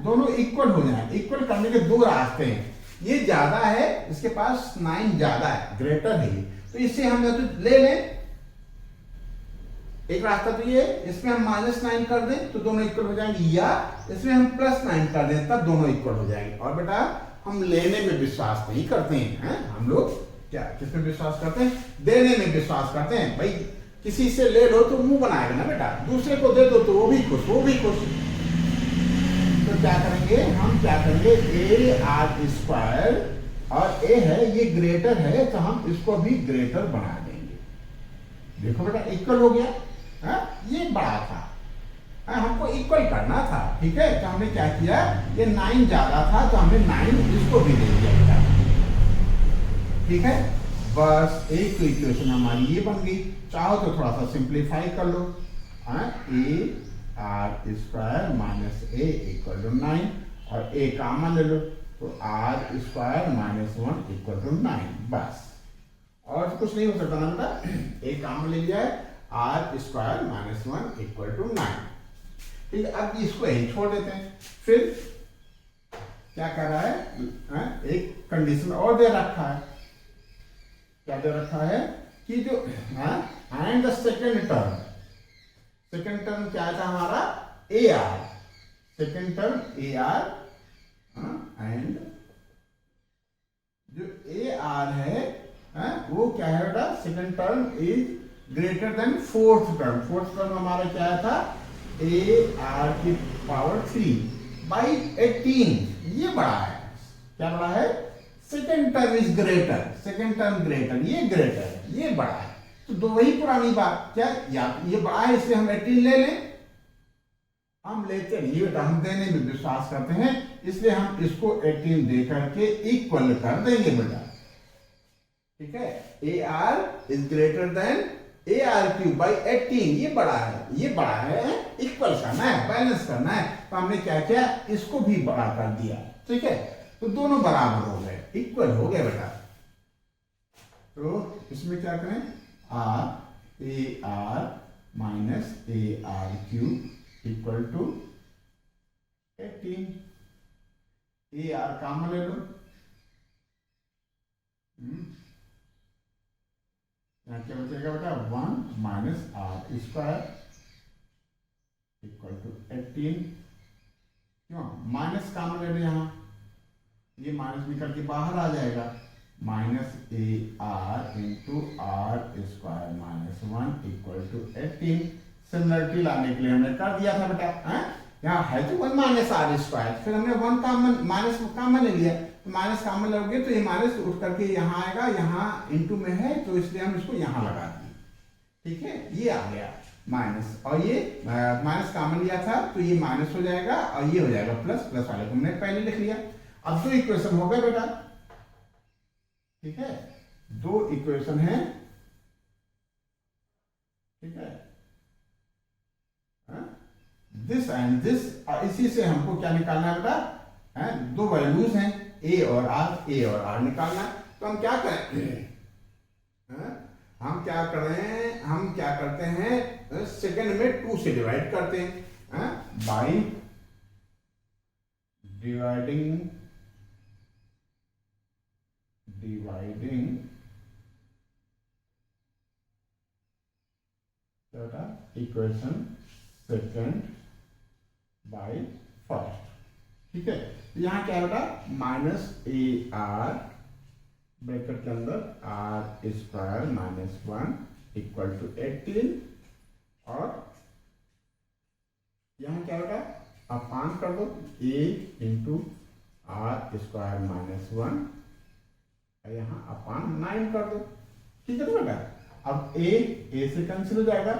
दोनों इक्वल हो जाए। इक्वल करने के 2 रास्ते हैं, ये ज्यादा है, इसके पास 9 ज्यादा है, ग्रेटर है, तो इससे हम या तो ले लें, एक रास्ता तो ये, इसमें हम -9 कर दें तो दोनों इक्वल हो जाएंगे, या इसमें हम +9 कर दें तब दोनों इक्वल हो जाएंगे। और बेटा हम लेने में विश्वास नहीं करते हैं, हम लोग क्या किस में विश्वास करते हैं, देने में विश्वास करते हैं। भाई किसी से ले लो तो मुंह बनाएगा ना बेटा, दूसरे को दे दो तो वो भी खुश, वो भी खुश। तो हम क्या करेंगे ए आर स्क्वायर, और ए है ये ग्रेटर है तो हम इसको भी ग्रेटर बना देंगे। देखो बेटा इक्वल हो गया, ये बड़ा था, हमको इक्वल करना था, ठीक है। तो हमने क्या किया, ये 9 ज्यादा था तो हमने 9 इसको भी दे दिया बेटा, ठीक है। बस एक तो इक्वेशन हमारी ये बन गई। चाहो तो थोड़ा सा सिंप्लीफाई कर लो, A R square minus A equal to 9, और ए कॉमन ले लो तो R square minus 1 equal to 9, बस और कुछ नहीं हो सकता ना बेटा। ए कॉमन ले लिया है, R square minus 1 equal to 9, ठीक है। अब इसको यही छोड़ देते हैं। फिर क्या कर रहा है, एक कंडीशन और दे रखा है, क्या दे रखा है कि जो एंड द सेकेंड टर्म क्या था हमारा, A R, second term A are, and जो ए आर है वो क्या है बेटा, second term is greater than fourth term. Fourth term हमारा क्या था, ए आर की पावर 3 बाई 18, ये बड़ा है। क्या बड़ा है, second term is greater, second term greater, ये ग्रेटर है, ये बड़ा है। तो दो वही पुरानी बात, क्या या ये बड़ा है इसलिए हम 18 ले लें, हम लेते नहीं बेटा, हम देने में विश्वास करते हैं, इसलिए हम इसको 18 दे करके इक्वल कर देंगे बेटा, ठीक है। A are is greater than A R cube by 18, ये बड़ा है, इक्वल करना है, बैलेंस करना है। तो हमने क्या किया, इसको भी बड़ा कर दिया, ठीक है। तो दोनों बराबर हो गए, इक्वल हो गए बेटा। तो इसमें क्या करें, R A R minus A R cube equal to 18, A R common ले लो, यहाँ क्या बचेगा बेटा, 1 minus R square equal to 18, क्यों माइनस कॉमन ले लो, यहाँ ये माइनस निकल के बाहर आ जाएगा, minus A R into R square minus 1 equal to 18। Similarity लाने के लिए हमने कर दिया था बेटा, यहाँ है तो 1 माइनस आर स्क्वायर, फिर हमने 1 कॉमन माइनस कॉमन ले लिया, तो माइनस कॉमन लोगे तो ये माइनस उठ करके यहाँ आएगा, यहाँ इंटू में है तो इसलिए हम इसको यहाँ लगा दिए, ठीक है। ये आ गया माइनस, और ये माइनस कॉमन लिया था तो ये माइनस हो जाएगा और ये हो जाएगा प्लस, प्लस वाले को हमने पहले लिख लिया। अब दो इक्वेशन हो गए बेटा, ठीक है, दो इक्वेशन है, ठीक है, दिस एंड दिस, इसी से हमको क्या निकालना है बेटा, दो वैल्यूज हैं ए और आर निकालना है। तो हम क्या करें, हम क्या करते हैं, सेकंड में 2 से डिवाइड करते हैं, by dividing equation second by first, ठीक है। यहाँ क्या बेटा, माइनस ए आर ब्रैकेट के अंदर R square minus 1 equal to 18, और यहाँ क्या बेटा, अपान कर दो A into R square minus 1, यहाँ अपान 9 कर दो, ठीक है ना बेटा। अब ए से कैंसिल हो जाएगा,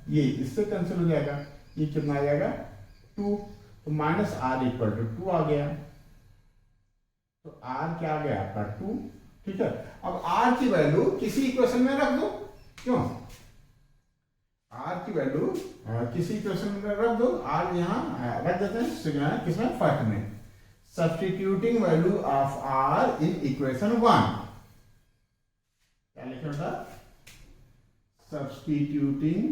ये इससे कैंसिल हो जाएगा, ये कितना आ जाएगा 2, तो माइनस आर इक्वल टू 2 आ गया, तो आर क्या आ गया आपका 2, ठीक है। अब आर की वैल्यू किसी इक्वेशन में रख दो, क्यों, आर की वैल्यू किसी इक्वेशन में रख दो, आर यहाँ रख देते हैं किसमें, फर्स्ट में, substituting value of R in equation 1, क्या लिखा था, सब्स्टिट्यूटिंग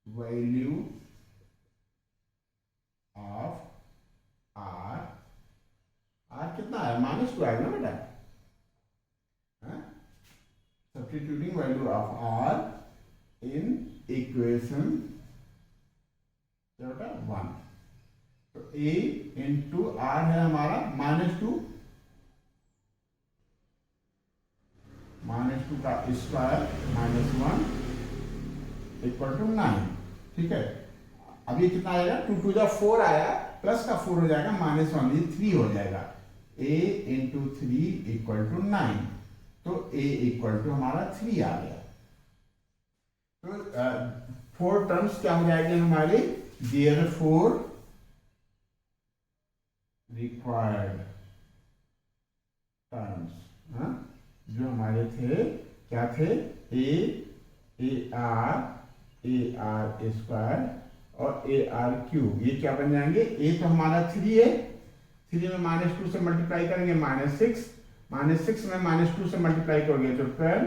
वैल्यू ऑफ आर कितना है, -2 आएगा ना बेटा, substituting value of R in equation बेटा 1, तो ए इंटू आर है हमारा -2 का स्क्वायर -1 इक्वल टू 9। ठीक है, अभी कितना आएगा, 2 टू जा 4 आया, प्लस का 4 हो जाएगा, -1 ये 3 हो जाएगा। a इंटू 3 इक्वल टू 9, तो a इक्वल टू हमारा 3 आ गया। तो 4 टर्म्स क्या हो जाएंगे हमारे, therefore रिक्वायर्ड टर्म्स, जो हमारे थे क्या थे, ए आर स्क्वायर और ए आर क्यूब, ये क्या बन जाएंगे, ए तो हमारा 3 है, 3 में -2 से मल्टीप्लाई करेंगे -6, -6 में -2 से मल्टीप्लाई करोगे तो 12,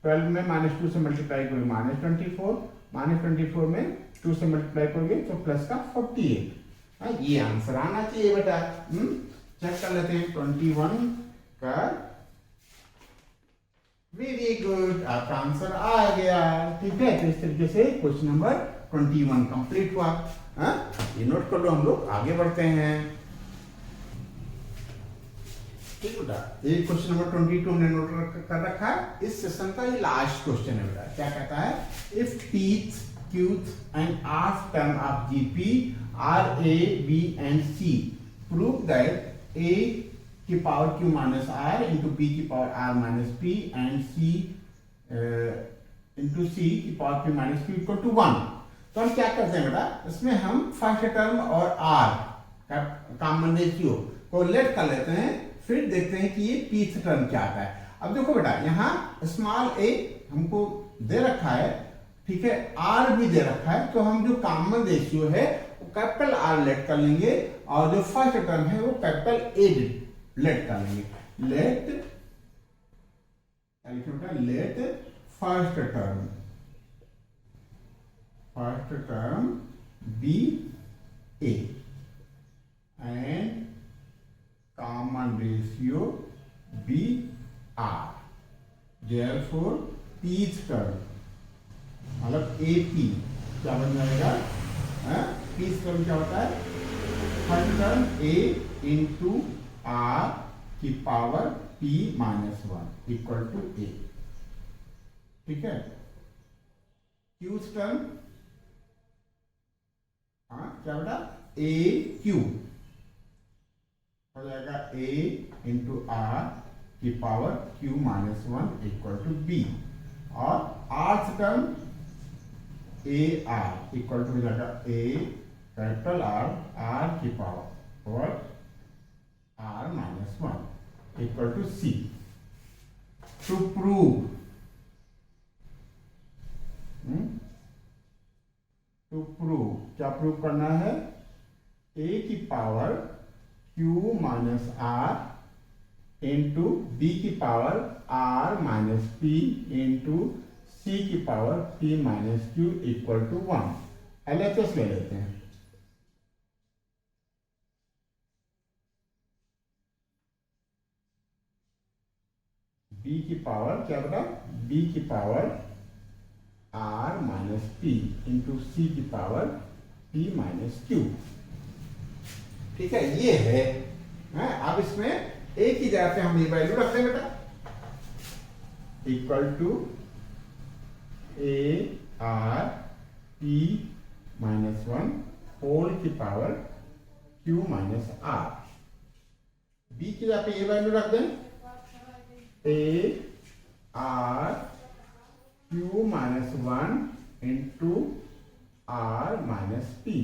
12 में -2 से मल्टीप्लाई करोगे -24, -24 में 2 से मल्टीप्लाई करोगे तो प्लस का 48। ये आंसर आना चाहिए बेटा। चेक कर लेते हैं 21 का। वेरी गुड, आपका आंसर आ गया। ठीक है, तो इस तरीके से क्वेश्चन नंबर 21 कंप्लीट हुआ। ये नोट कर लो, हम लोग आगे बढ़ते हैं। ठीक बेटा, ये क्वेश्चन नंबर 22 हमने नोट कर रखा है। इस सेशन का ये लास्ट क्वेश्चन है बेटा। क्या कहता है, if pth, qth and rth term of GP are A B and C, prove that A की power Q minus R into B की power R minus P and C into C की power Q minus Q equal to 1। तो हम क्या करते हैं बेटा, इसमें हम फर्स्ट टर्म और आर का कॉमन रेशियो को लेट कर लेते हैं, फिर देखते हैं कि ये पीथ टर्म क्या आता है। अब देखो बेटा, यहाँ स्मॉल ए हमको दे रखा है, ठीक है, आर भी दे रखा है, तो हम जो कॉमन रेशियो है वो कैपिटल आर लेट कर लेंगे, और जो फर्स्ट टर्म है वो कैपिटल ए लेट कर लेंगे। Let first term be A and common ratio be R, therefore pth term मतलब ए पी क्या बन जाएगा, पीथ टर्म क्या होता है, first term A into R की power P minus 1 equal to A. ठीक है, क्यूथ टर्म क्या बेटा, ए क्यू हो जाएगा ए इंटू आर की power Q minus 1 equal to B, और rth term A R equal to हो जाएगा ए कैपिटल आर की power R minus 1 equal to C. To prove क्या प्रूव करना है, ए की power Q minus R into B की power R minus P into C की power P minus Q equal to 1। LHS ले लेते हैं। बी की पावर क्या बेटा, बी की power R minus P into C की पावर पी माइनस क्यू। ठीक है, ये है। अब इसमें ए की जगह पे हम ये वैल्यू रखते हैं बेटा, equal to A R P minus 1 whole की power Q minus R. B की जगह पे ये वैल्यू रख दें, A R Q minus 1 into R minus P,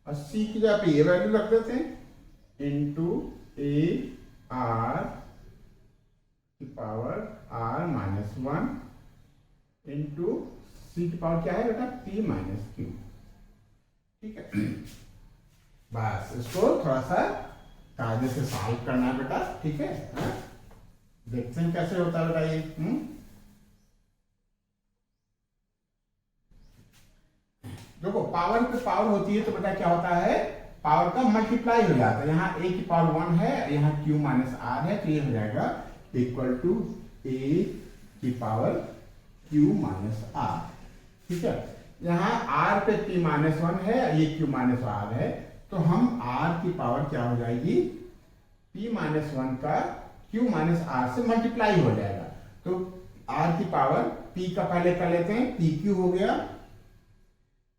और सी की जगह पे ये वैल्यू रख देते हैं इंटू ए आर की power R minus 1 into C की पावर क्या है बेटा, पी माइनस क्यू। ठीक है, बस इसको थोड़ा सा कायदे से सॉल्व करना है बेटा। ठीक है, देखते हैं कैसे होता है बेटा ये। देखो, पावर पे पावर होती है तो बेटा क्या होता है, पावर का मल्टीप्लाई हो जाता है। यहाँ ए की पावर 1 है, यहाँ क्यू माइनस आर है, तो ये हो जाएगा इक्वल टू ए की पावर क्यू माइनस आर। ठीक है, यहाँ आर पे पी माइनस 1 है, ये क्यू माइनस आर है, तो हम आर की पावर क्या हो जाएगी, पी माइनस 1 का क्यू माइनस आर से मल्टीप्लाई हो जाएगा। तो आर की पावर पी का पहले कर लेते हैं, पी क्यू हो गया,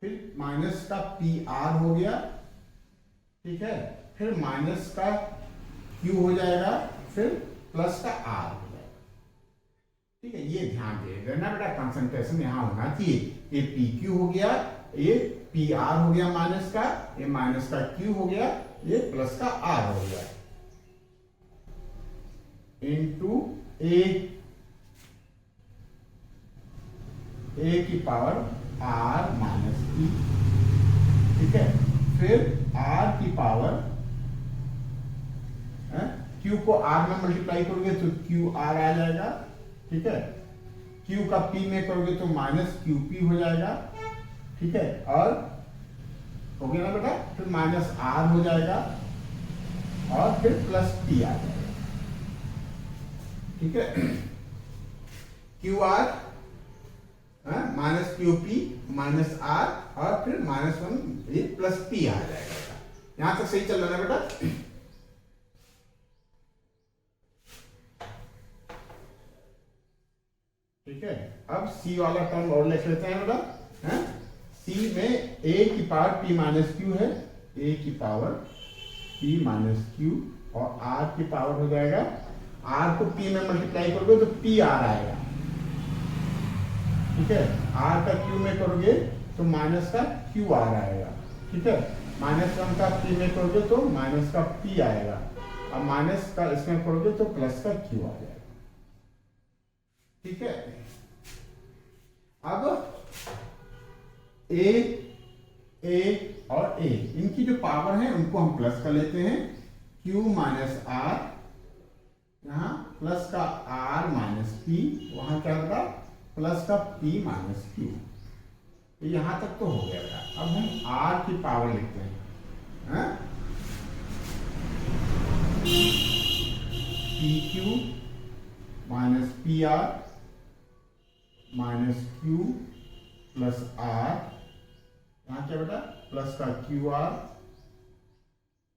फिर माइनस का पी आर हो गया, ठीक है, फिर माइनस का क्यू हो जाएगा, फिर प्लस का आर हो जाएगा, ठीक है। ये ध्यान देना बेटा, कंसंट्रेशन यहाँ होना चाहिए। ये पी क्यू हो गया, ये पी आर हो गया माइनस का, ये माइनस का क्यू हो गया, ये प्लस का आर हो गया, इनटू ए की पावर आर माइनस ई, ठीक है। फिर आर की पावर, क्यू को आर में मल्टीप्लाई करोगे तो क्यू आर आ जाएगा, ठीक है। क्यू का पी में करोगे तो माइनस क्यू पी हो जाएगा, ठीक है। और हो गया ना बेटा, फिर माइनस आर हो जाएगा और फिर प्लस टी आ जाएगा, ठीक है। Q R minus Q P minus R और फिर -1 ये प्लस पी आ जाएगा। यहां तक सही चल रहा है बेटा? ठीक है। अब सी वाला टर्म और लिख लेते हैं बेटा। सी में ए की पावर पी माइनस क्यू है, ए की पावर पी माइनस क्यू और आर की पावर हो जाएगा, आर को पी में मल्टीप्लाई करोगे तो पी आर आएगा, ठीक है। आर का क्यू में करोगे तो माइनस का क्यू आर आएगा, ठीक है। -1 का पी में करोगे तो माइनस का पी आएगा और माइनस का इसमें करोगे तो प्लस का क्यू आ जाएगा, ठीक है। अब ए और ए इनकी जो पावर है उनको हम प्लस कर लेते हैं, क्यू माइनस आर, यहां प्लस का आर माइनस पी, वहां क्या होगा प्लस का पी माइनस क्यू। यहां तक तो हो गया था। अब हम आर की पावर लिखते हैं, P Q minus P R minus Q plus R, यहां क्या बेटा प्लस का क्यू आर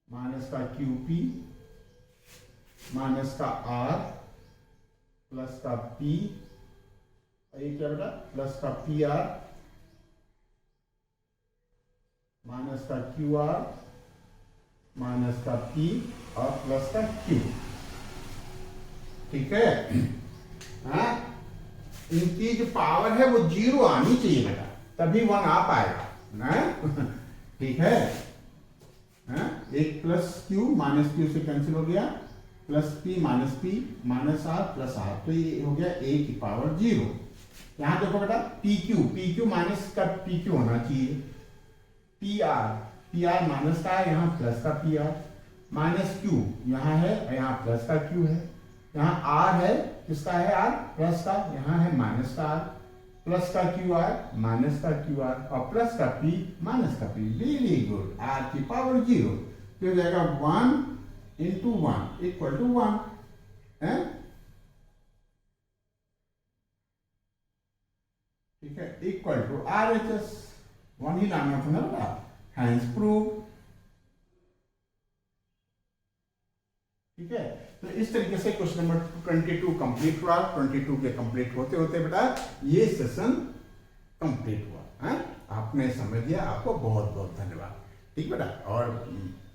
माइनस का क्यू पी माइनस का आर प्लस का पी, ये क्या बेटा प्लस का पी आर माइनस का क्यू आर माइनस का पी और प्लस का क्यू, ठीक है। इनकी जो पावर है वो 0 आनी चाहिए बेटा, तभी 1 आ पाएगा ना, ठीक है। एक प्लस क्यू माइनस क्यू से कैंसिल हो गया, plus P minus R plus R, तो ये हो गया ए की पावर 0। यहां देखो बेटा पी क्यू माइनस का पी क्यू होना चाहिए, पी आर माइनस का है, यहाँ प्लस का पी आर माइनस क्यू यहाँ है, यहाँ प्लस का क्यू है, यहाँ आर है, किसका है आर प्लस का, यहाँ है माइनस का आर, प्लस का क्यू आर माइनस का क्यू आर और प्लस का पी माइनस का पी। वेरी गुड, आर की पावर 0, तो हो जाएगा 1 into 1 इक्वल टू 1 है, ठीक है, equal to R H S, 1 ही लाना था ना बेटा, हैंस प्रूव, ठीक है। तो इस तरीके से क्वेश्चन नंबर 22 कंप्लीट हुआ। 22 के कंप्लीट होते होते बेटा ये सेशन कंप्लीट हुआ है, आपने समझ लिया, आपको बहुत बहुत धन्यवाद, ठीक बेटा। और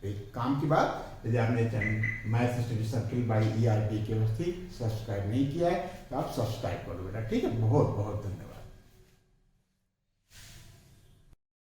एक काम की बात, यदि आपने channel math study circle by ERP chemistry subscribe नहीं किया है तो आप सब्सक्राइब करो बेटा, ठीक है। बहुत बहुत धन्यवाद।